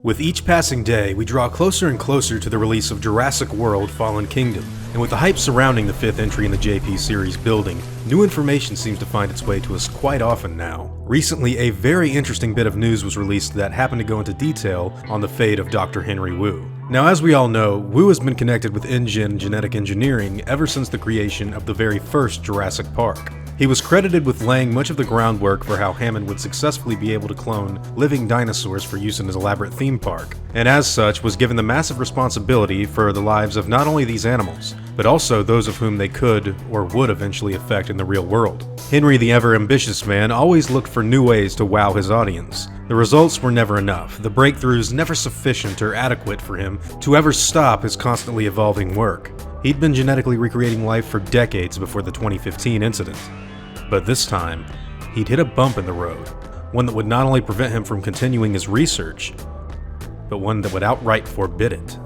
With each passing day, we draw closer and closer to the release of Jurassic World: Fallen Kingdom, and with the hype surrounding the 5th entry in the JP series building, new information seems to find its way to us quite often now. Recently, a very interesting bit of news was released that happened to go into detail on the fate of Dr. Henry Wu. Now, as we all know, Wu has been connected with InGen genetic engineering ever since the creation of the very first Jurassic Park. He was credited with laying much of the groundwork for how Hammond would successfully be able to clone living dinosaurs for use in his elaborate theme park, and as such was given the massive responsibility for the lives of not only these animals, but also those of whom they could or would eventually affect in the real world. Henry, the ever-ambitious man, always looked for new ways to wow his audience. The results were never enough, the breakthroughs never sufficient or adequate for him to ever stop his constantly evolving work. He'd been genetically recreating life for decades before the 2015 incident. But this time, he'd hit a bump in the road, one that would not only prevent him from continuing his research, but one that would outright forbid it.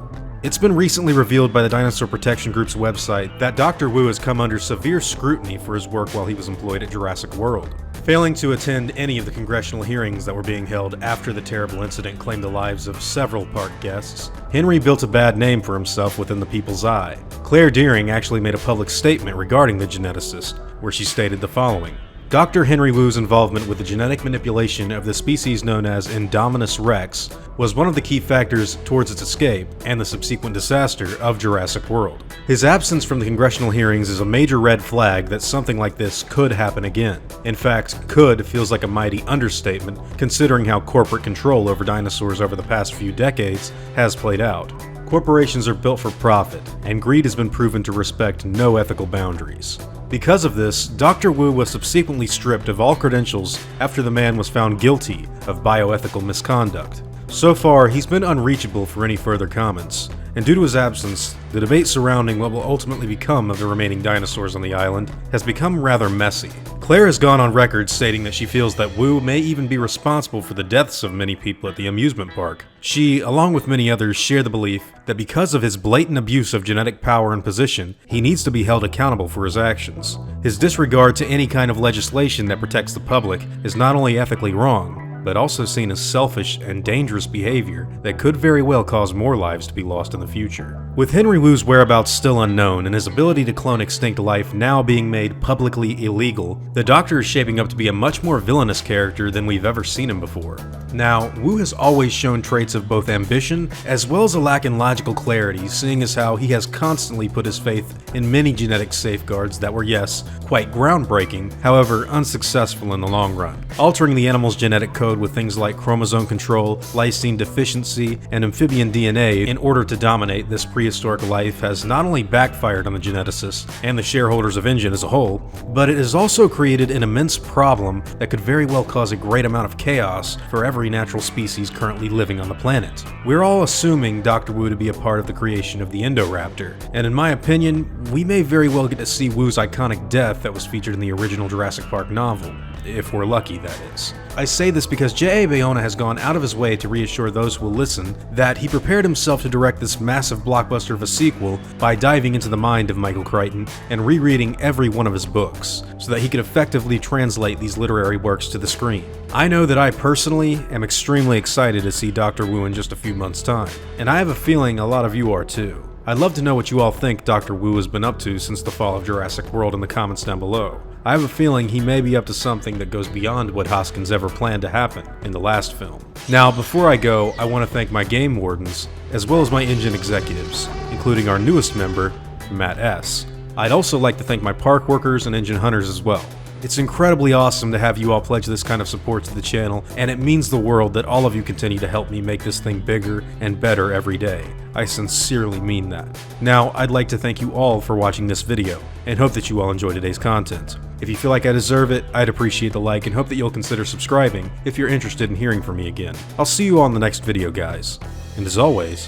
It's been recently revealed by the Dinosaur Protection Group's website that Dr. Wu has come under severe scrutiny for his work while he was employed at Jurassic World. Failing to attend any of the congressional hearings that were being held after the terrible incident claimed the lives of several park guests, Henry built a bad name for himself within the people's eye. Claire Deering actually made a public statement regarding the geneticist, where she stated the following: Dr. Henry Wu's involvement with the genetic manipulation of the species known as Indominus rex was one of the key factors towards its escape and the subsequent disaster of Jurassic World. His absence from the congressional hearings is a major red flag that something like this could happen again. In fact, could feels like a mighty understatement considering how corporate control over dinosaurs over the past few decades has played out. Corporations are built for profit, and greed has been proven to respect no ethical boundaries. Because of this, Dr. Wu was subsequently stripped of all credentials after the man was found guilty of bioethical misconduct. So far, he's been unreachable for any further comments, and due to his absence, the debate surrounding what will ultimately become of the remaining dinosaurs on the island has become rather messy. Claire has gone on record stating that she feels that Wu may even be responsible for the deaths of many people at the amusement park. She, along with many others, share the belief that because of his blatant abuse of genetic power and position, he needs to be held accountable for his actions. His disregard to any kind of legislation that protects the public is not only ethically wrong, but also seen as selfish and dangerous behavior that could very well cause more lives to be lost in the future. With Henry Wu's whereabouts still unknown and his ability to clone extinct life now being made publicly illegal, the Doctor is shaping up to be a much more villainous character than we've ever seen him before. Now, Wu has always shown traits of both ambition as well as a lack in logical clarity, seeing as how he has constantly put his faith in many genetic safeguards that were, yes, quite groundbreaking, however unsuccessful in the long run. Altering the animal's genetic code with things like chromosome control, lysine deficiency, and amphibian DNA in order to dominate this prehistoric life has not only backfired on the geneticists and the shareholders of InGen as a whole, but it has also created an immense problem that could very well cause a great amount of chaos for every natural species currently living on the planet. We're all assuming Dr. Wu to be a part of the creation of the Indoraptor, and in my opinion, we may very well get to see Wu's iconic death that was featured in the original Jurassic Park novel. If we're lucky, that is. I say this because J.A. Bayona has gone out of his way to reassure those who will listen that he prepared himself to direct this massive blockbuster of a sequel by diving into the mind of Michael Crichton and rereading every one of his books, so that he could effectively translate these literary works to the screen. I know that I personally am extremely excited to see Dr. Wu in just a few months' time, and I have a feeling a lot of you are too. I'd love to know what you all think Dr. Wu has been up to since the fall of Jurassic World in the comments down below. I have a feeling he may be up to something that goes beyond what Hoskins ever planned to happen in the last film. Now, before I go, I want to thank my game wardens, as well as my InGen executives, including our newest member, Matt S. I'd also like to thank my park workers and InGen hunters as well. It's incredibly awesome to have you all pledge this kind of support to the channel, and it means the world that all of you continue to help me make this thing bigger and better every day. I sincerely mean that. Now, I'd like to thank you all for watching this video, and hope that you all enjoy today's content. If you feel like I deserve it, I'd appreciate the like and hope that you'll consider subscribing if you're interested in hearing from me again. I'll see you all in the next video, guys. And as always,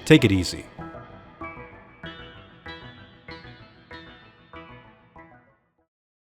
take it easy.